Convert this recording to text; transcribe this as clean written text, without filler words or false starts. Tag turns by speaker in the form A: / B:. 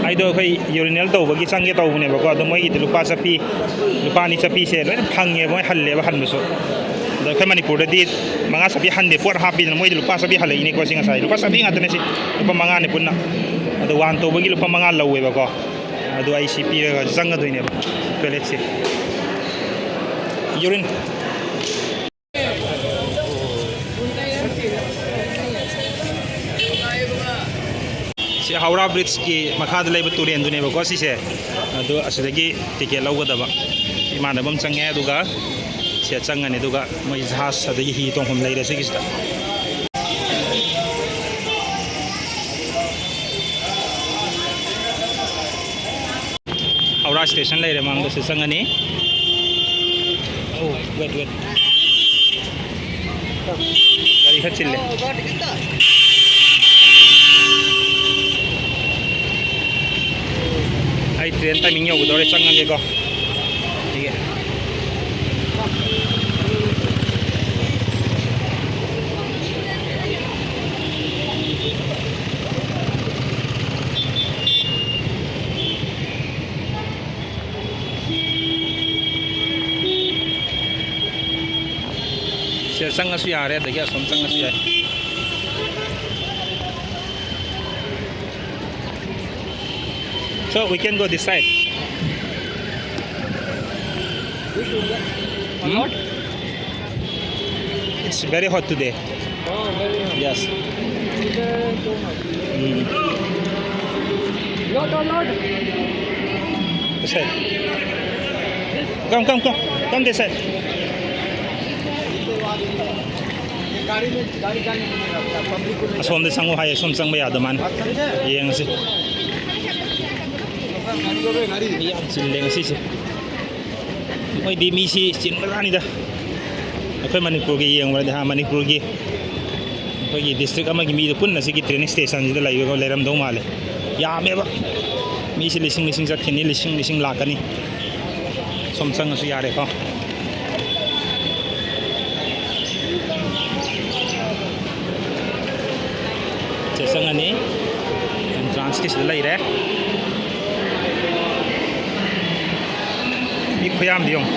A: ꯑꯩꯗꯣ ꯑꯩꯈꯣꯏ ꯌꯨꯔꯤꯅꯦꯜ ꯇꯧꯕꯒꯤ ꯆꯪꯒꯦ ꯇꯧꯕꯅꯦꯕꯀꯣ ꯑꯗꯣ ꯃꯣꯏꯒꯤꯗꯤ ꯂꯨꯄꯥ ꯆꯞꯄꯤ ꯂꯨꯄꯥ 2 ꯆꯞꯄꯤꯁꯦ ꯂꯣꯏꯅ ꯐꯪꯉꯦꯕ ꯃꯣꯏ ꯍꯜꯂꯦꯕ ꯍꯟꯕꯁꯨ ꯑꯗꯣ ꯑꯩꯈꯣꯏ ꯃꯅꯤꯄꯨꯔꯗꯗꯤ 5 ꯆꯞꯄꯤ ꯍꯟꯗꯦ ꯄꯣꯠ ꯍꯥꯞꯄꯤꯗꯅ ꯃꯣꯏꯗꯤ ꯂꯨꯄꯥ ꯆꯞꯄꯤ ꯍꯜꯂꯛꯏꯅꯦꯀꯣ ꯁꯤ ꯉꯁꯥꯏ ꯂꯨꯄꯥ ꯆꯞꯄꯤ ꯉꯥꯛꯇꯅꯦ ꯁꯤ ꯂꯨꯄꯥ 5ꯅꯦ ꯄꯨꯟꯅ ꯑꯗꯣ 1 ꯇꯧꯕꯒꯤ ꯂꯨꯄꯥ 5 ꯂꯧꯋꯦꯕꯀꯣ ꯑꯗꯣ ꯑꯩ ꯁꯤ ꯄꯤꯔꯒ ꯆꯪꯒꯗꯣꯏꯅꯦꯕ ꯇꯣꯏꯂꯦꯠꯁꯦ ꯌꯨꯔꯤꯟ ꯁꯤ ꯍꯧꯔꯥ ꯕ꯭ꯔꯤꯖꯀꯤ ꯃꯈꯥꯗ ꯂꯩꯕ ꯇꯨꯔꯦꯟꯗꯨꯅꯦꯕꯀꯣ ꯁꯤꯁꯦ ꯑꯗꯣ ꯑꯁꯤꯗꯒꯤ ꯇꯤꯀꯦꯠ ꯂꯧꯒꯗꯕ ꯏꯃꯥꯟꯅꯕ ꯑꯃ ꯆꯪꯉꯦ ꯑꯗꯨꯒ ꯁꯤ ꯆꯪꯉꯅꯤ ꯑꯗꯨꯒ ꯃꯣꯏ ꯖꯍꯥꯖ ꯑꯗꯒꯤ ꯍꯤ ꯇꯣꯡꯐꯝ ꯂꯩꯔꯦ ꯁꯤꯒꯤꯁꯤꯗ ꯍꯧꯔꯥ ꯁ꯭ꯇꯦꯁꯟ ꯂꯩꯔꯦ ꯃꯥꯡꯗꯁꯨ ꯆꯪꯉꯅꯤ ꯑꯣ ꯋꯦꯠ ꯒꯥꯔꯤ ꯈꯔ ꯆꯤꯜꯂꯦ ꯑꯩ ꯇ꯭ꯔꯦꯟ ꯇꯥꯏꯃꯤꯡ ꯌꯧꯒꯗꯧꯔꯦ ꯆꯪꯉꯒꯦꯀꯣ ꯍꯤꯒꯦ ꯁꯤꯗ ꯆꯪꯉꯁꯨ ꯌꯥꯔꯦ ꯑꯗꯒꯤ ꯑꯁꯣꯝ ꯆꯪꯉꯁꯨ ꯌꯥꯏ So we can go this side. It's very hot today.
B: Oh, very hot.
A: Yes.
B: Load.
A: This side. Come this side. ꯑꯁꯣꯝꯗ ꯆꯪꯉꯨ ꯍꯥꯏꯌꯦ ꯁꯣꯝ ꯆꯪꯕ ꯌꯥꯗ ꯃꯥꯅꯤ ꯌꯦꯡꯉꯁꯤ ꯃꯤ ꯌꯥꯝ ꯆꯤꯜꯂꯦ ꯉꯁꯤꯁꯦ ꯃꯣꯏꯗꯤ ꯃꯤꯁꯤ ꯆꯤꯟꯕꯖꯥꯠꯅꯤꯗ ꯑꯩꯈꯣꯏ ꯃꯅꯤꯄꯨꯔꯒꯤ ꯌꯦꯡꯕꯗꯤ ꯃꯅꯤꯄꯨꯔꯒꯤ ꯑꯩꯈꯣꯏꯒꯤ ꯗꯤꯁꯇ꯭ꯔꯤꯛ ꯑꯃꯒꯤ ꯃꯤꯗꯣ ꯄꯨꯟꯅ ꯁꯤꯒꯤ ꯇ꯭ꯔꯦꯅꯤꯡ ꯁ꯭ꯇꯦꯁꯟꯁꯤꯗ ꯂꯩꯔꯝꯗꯧ ꯃꯥꯜꯂꯦ ꯌꯥꯝꯃꯦꯕ ꯃꯤꯁꯤ ꯂꯤꯁꯤꯡ ꯆꯠꯈꯤꯅꯤ ꯂꯤꯁꯤꯡ ꯂꯥꯛꯀꯅꯤ ꯁꯣꯝ ꯆꯪꯉꯁꯨ ꯌꯥꯔꯦꯀꯣ ꯆꯪꯉꯅꯤ ꯑꯦꯟꯇ꯭ꯔꯥꯟꯁꯀꯤꯁꯤꯗ ꯂꯩꯔꯦ ꯃꯤ ꯈꯨꯌꯥꯝꯗꯤ ꯌꯦꯡꯉꯨ